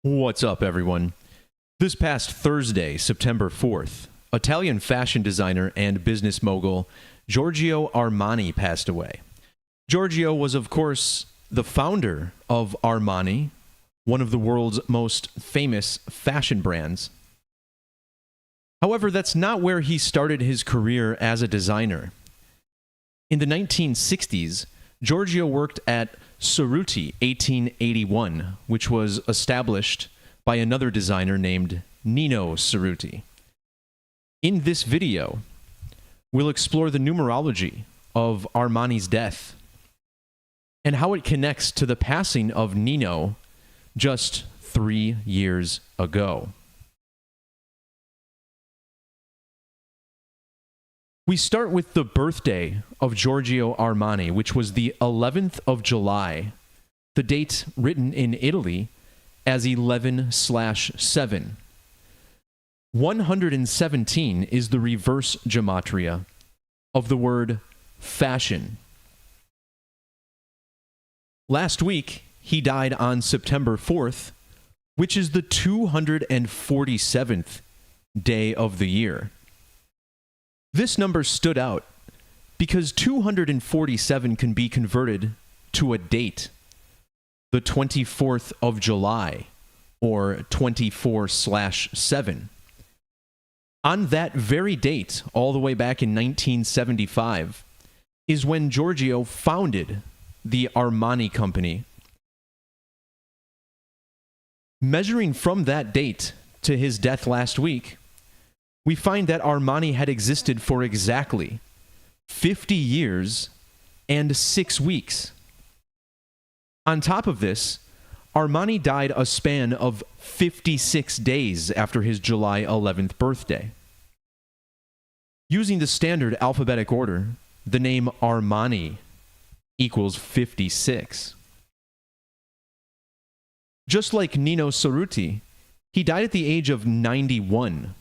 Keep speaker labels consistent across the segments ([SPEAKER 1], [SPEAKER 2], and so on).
[SPEAKER 1] What's up, everyone? This past Thursday, September 4th, Italian fashion designer and business mogul Giorgio Armani passed away. Giorgio was, of course, the founder of Armani, one of the world's most famous fashion brands. However, that's not where he started his career as a designer. In the 1960s, Giorgio worked at Cerruti 1881, which was established by another designer named Nino Cerruti. In this video, we'll explore the numerology of Armani's death and how it connects to the passing of Nino just 3 years ago. We start with the birthday of Giorgio Armani, which was the 11th of July, the date written in Italy as 11/7. 117 is the reverse gematria of the word fashion. Last week, he died on September 4th, which is the 247th day of the year. This number stood out because 247 can be converted to a date, the 24th of July, or 24/7. On that very date, all the way back in 1975, is when Giorgio founded the Armani Company. Measuring from that date to his death last week, we find that Armani had existed for exactly 50 years and 6 weeks. On top of this, Armani died a span of 56 days after his July 11th birthday. Using the standard alphabetic order, the name Armani equals 56. Just like Nino Cerruti, he died at the age of 91,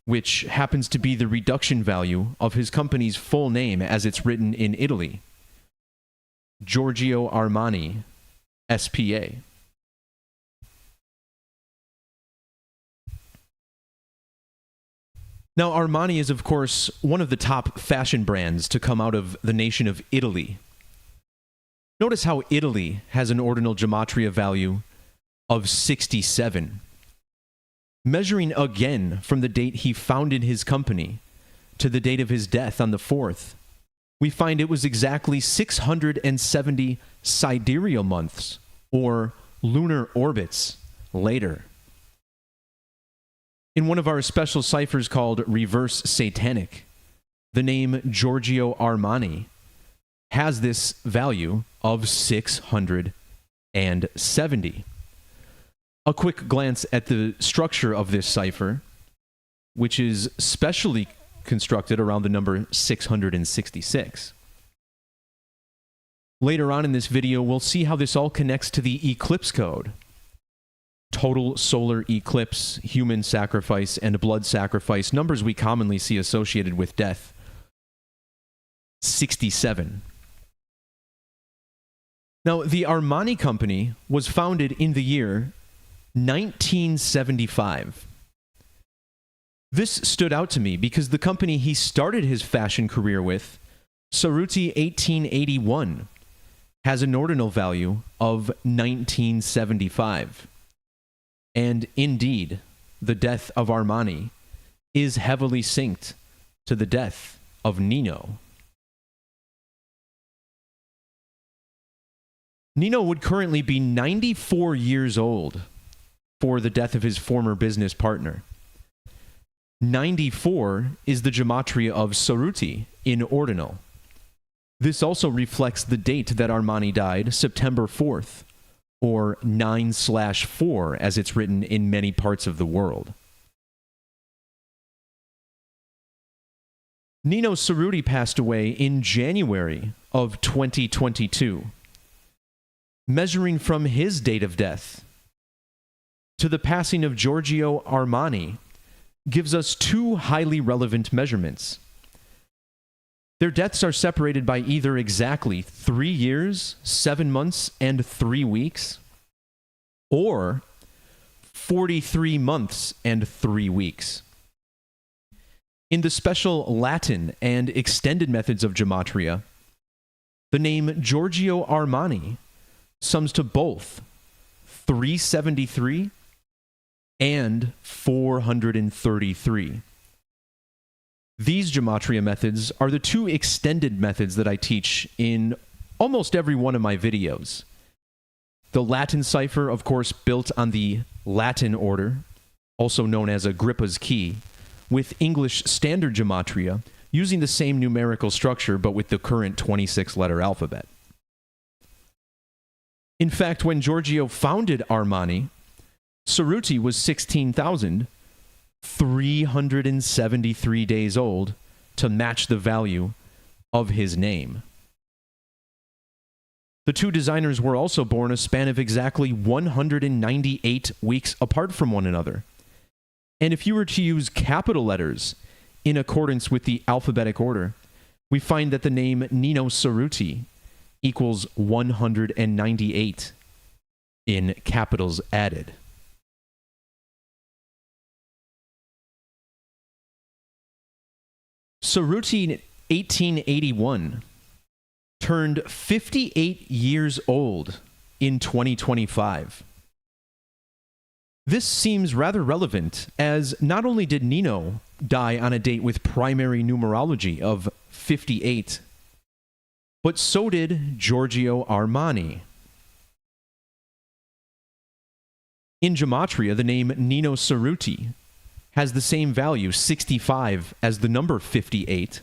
[SPEAKER 1] which happens to be the reduction value of his company's full name as it's written in Italy, Giorgio Armani, S.p.a. Now, Armani is, of course, one of the top fashion brands to come out of the nation of Italy. Notice how Italy has an ordinal gematria value of 67. Measuring again from the date he founded his company to the date of his death on the 4th, we find it was exactly 670 sidereal months, or lunar orbits, later. In one of our special ciphers called Reverse Satanic, the name Giorgio Armani has this value of 670. A quick glance at the structure of this cipher, which is specially constructed around the number 666. Later on in this video, we'll see how this all connects to the eclipse code. Total solar eclipse, human sacrifice, and blood sacrifice, numbers we commonly see associated with death. 67. Now, the Armani Company was founded in the year 1975. This stood out to me because the company he started his fashion career with, Cerruti 1881, has an ordinal value of 1975. And indeed, the death of Armani is heavily synced to the death of Nino. Nino would currently be 94 years old for the death of his former business partner. 94 is the gematria of Cerruti in ordinal. This also reflects the date that Armani died, September 4th, or 9/4 as it's written in many parts of the world. Nino Cerruti passed away in January of 2022. Measuring from his date of death to the passing of Giorgio Armani gives us two highly relevant measurements. Their deaths are separated by either exactly 3 years, 7 months, and 3 weeks, or 43 months and 3 weeks. In the special Latin and extended methods of Gematria, the name Giorgio Armani sums to both 373 and 433. These Gematria methods are the two extended methods that I teach in almost every one of my videos. The Latin cipher, of course, built on the Latin order, also known as Agrippa's key, with English standard Gematria, using the same numerical structure but with the current 26-letter alphabet. In fact, when Giorgio founded Armani, Cerruti was 16,373 days old to match the value of his name. The two designers were also born a span of exactly 198 weeks apart from one another. And if you were to use capital letters in accordance with the alphabetic order, we find that the name Nino Cerruti equals 198 in capitals added. Cerruti in 1881 turned 58 years old in 2025. This seems rather relevant, as not only did Nino die on a date with primary numerology of 58, but so did Giorgio Armani. In Gematria, the name Nino Cerruti has the same value, 65, as the number 58.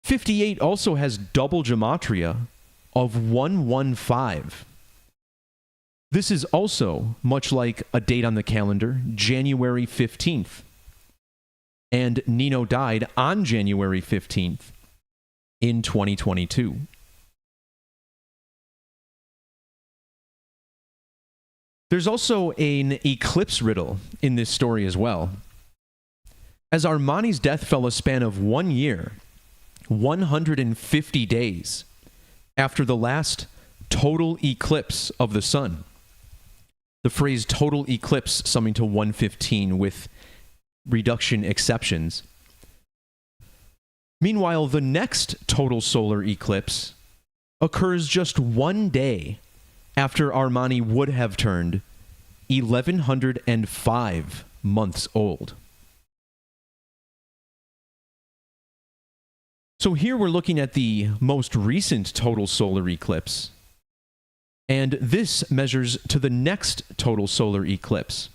[SPEAKER 1] 58 also has double Gematria of 115. This is also much like a date on the calendar, January 15th. And Nino died on January 15th in 2022. There's also an eclipse riddle in this story as well. As Armani's death fell a span of 1 year, 150 days after the last total eclipse of the sun. The phrase total eclipse summing to 115 with reduction exceptions. Meanwhile, the next total solar eclipse occurs just 1 day after Armani would have turned 1,105 months old. So here we're looking at the most recent total solar eclipse. And this measures to the next total solar eclipse.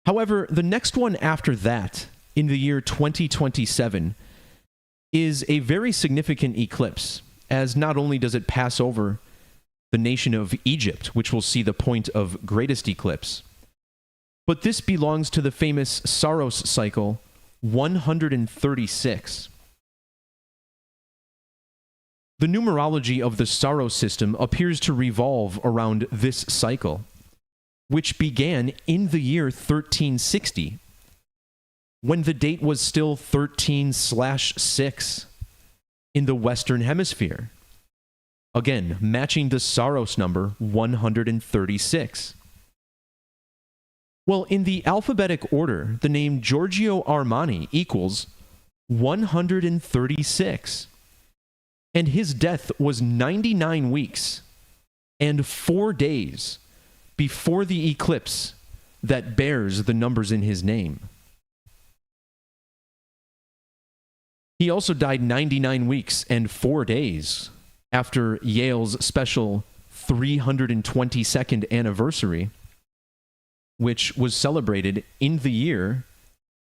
[SPEAKER 1] However, the next one after that, in the year 2027, is a very significant eclipse, as not only does it pass over the nation of Egypt, which will see the point of greatest eclipse, but this belongs to the famous Saros cycle 136. The numerology of the Saros system appears to revolve around this cycle, which began in the year 1360, when the date was still 13/6 in the Western Hemisphere. Again, matching the Saros number 136. Well, in the alphabetic order, the name Giorgio Armani equals 136. And his death was 99 weeks and 4 days before the eclipse that bears the numbers in his name. He also died 99 weeks and 4 days after Yale's special 322nd anniversary, which was celebrated in the year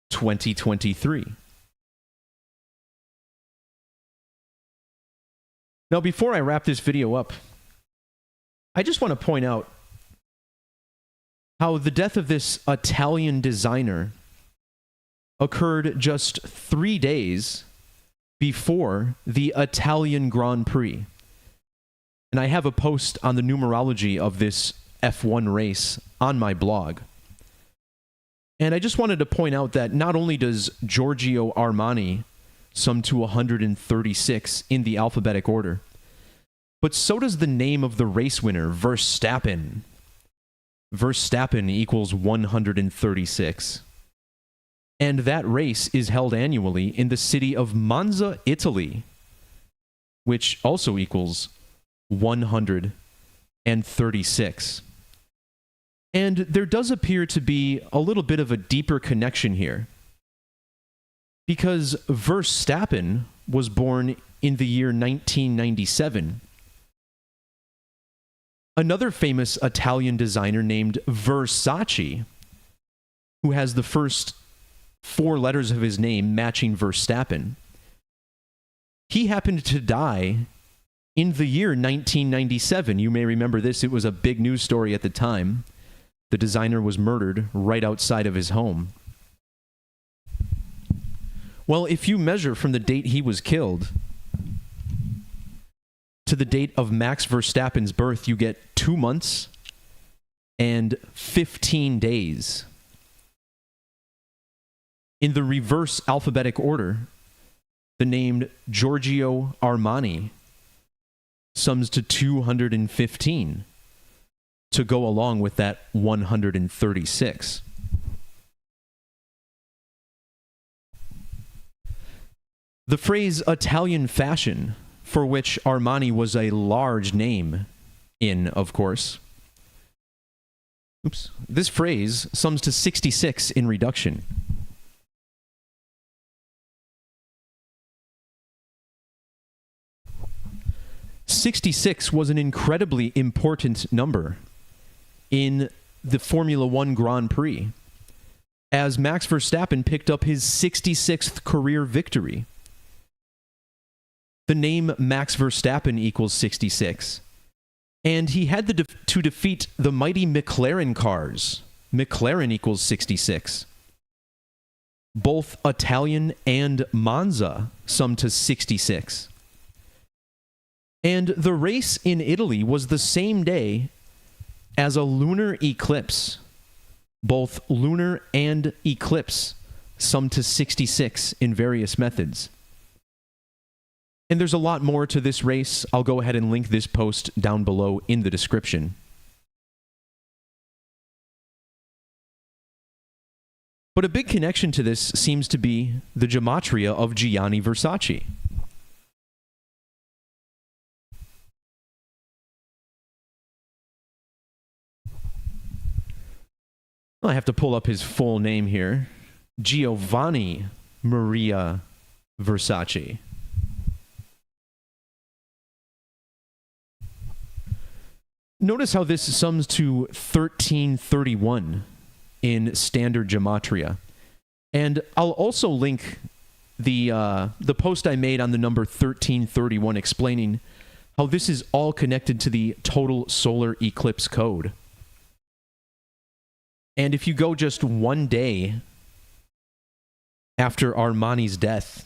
[SPEAKER 1] 2023. Now, before I wrap this video up, I just want to point out how the death of this Italian designer occurred just 3 days before the Italian Grand Prix. And I have a post on the numerology of this F1 race on my blog. And I just wanted to point out that not only does Giorgio Armani sum to 136 in the alphabetic order, but so does the name of the race winner, Verstappen. Verstappen equals 136. And that race is held annually in the city of Monza, Italy, which also equals 136. And there does appear to be a little bit of a deeper connection here, because Verstappen was born in the year 1997. Another famous Italian designer named Versace, who has the first 4 letters of his name matching Verstappen, he happened to die in the year 1997. You may remember this. It was a big news story at the time. The designer was murdered right outside of his home. Well, if you measure from the date he was killed to the date of Max Verstappen's birth, you get 2 months and 15 days. In the reverse alphabetic order, the name Giorgio Armani sums to 215 to go along with that 136. The phrase Italian fashion, for which Armani was a large name in, of course. This phrase sums to 66 in reduction. '66 was an incredibly important number in the Formula One Grand Prix, as Max Verstappen picked up his 66th career victory. The name Max Verstappen equals 66, and he had to defeat the mighty McLaren cars. McLaren equals 66. Both Italian and Monza sum to 66. And the race in Italy was the same day as a lunar eclipse. Both lunar and eclipse sum to 66 in various methods. And there's a lot more to this race. I'll go ahead and link this post down below in the description. But a big connection to this seems to be the Gematria of Gianni Versace. I have to pull up his full name here. Giovanni Maria Versace. Notice how this sums to 1331 in standard Gematria. And I'll also link the post I made on the number 1331 explaining how this is all connected to the total solar eclipse code. And if you go just one day after Armani's death,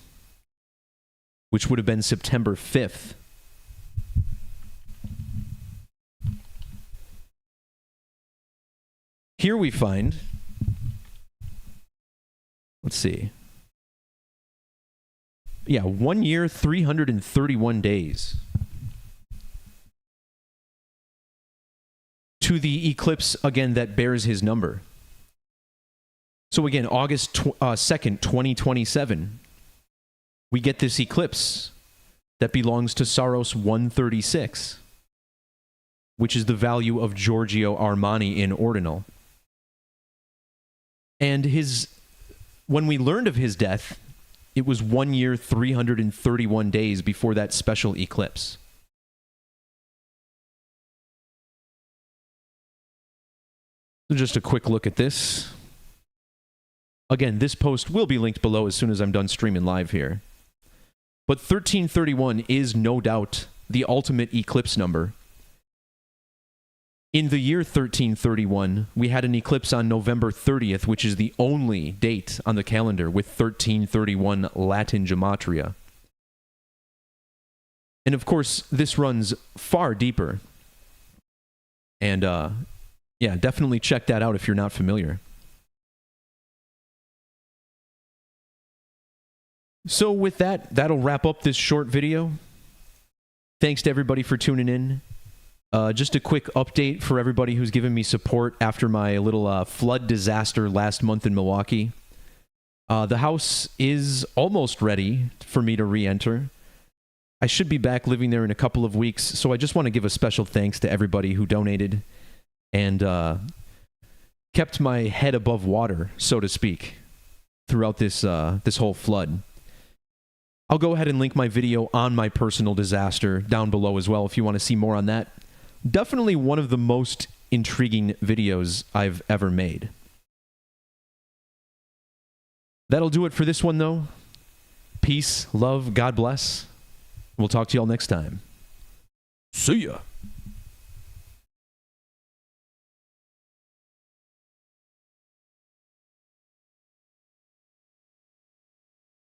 [SPEAKER 1] which would have been September 5th, here we find, let's see, 1 year, 331 days to the eclipse, again, that bears his number. So again, August 2nd, 2027, we get this eclipse that belongs to Saros 136, which is the value of Giorgio Armani in ordinal. And when we learned of his death, it was 1 year, 331 days before that special eclipse. So just a quick look at this. Again, this post will be linked below as soon as I'm done streaming live here. But 1331 is no doubt the ultimate eclipse number. In the year 1331, we had an eclipse on November 30th, which is the only date on the calendar with 1331 Latin Gematria. And of course, this runs far deeper. And definitely check that out if you're not familiar. So with that, that'll wrap up this short video. Thanks to everybody for tuning in. Just a quick update for everybody who's given me support after my little flood disaster last month in Milwaukee. The house is almost ready for me to re-enter. I should be back living there in a couple of weeks, so I just want to give a special thanks to everybody who donated and kept my head above water, so to speak, throughout this whole flood. I'll go ahead and link my video on my personal disaster down below as well if you want to see more on that. Definitely one of the most intriguing videos I've ever made. That'll do it for this one, though. Peace, love, God bless. We'll talk to y'all next time. See ya.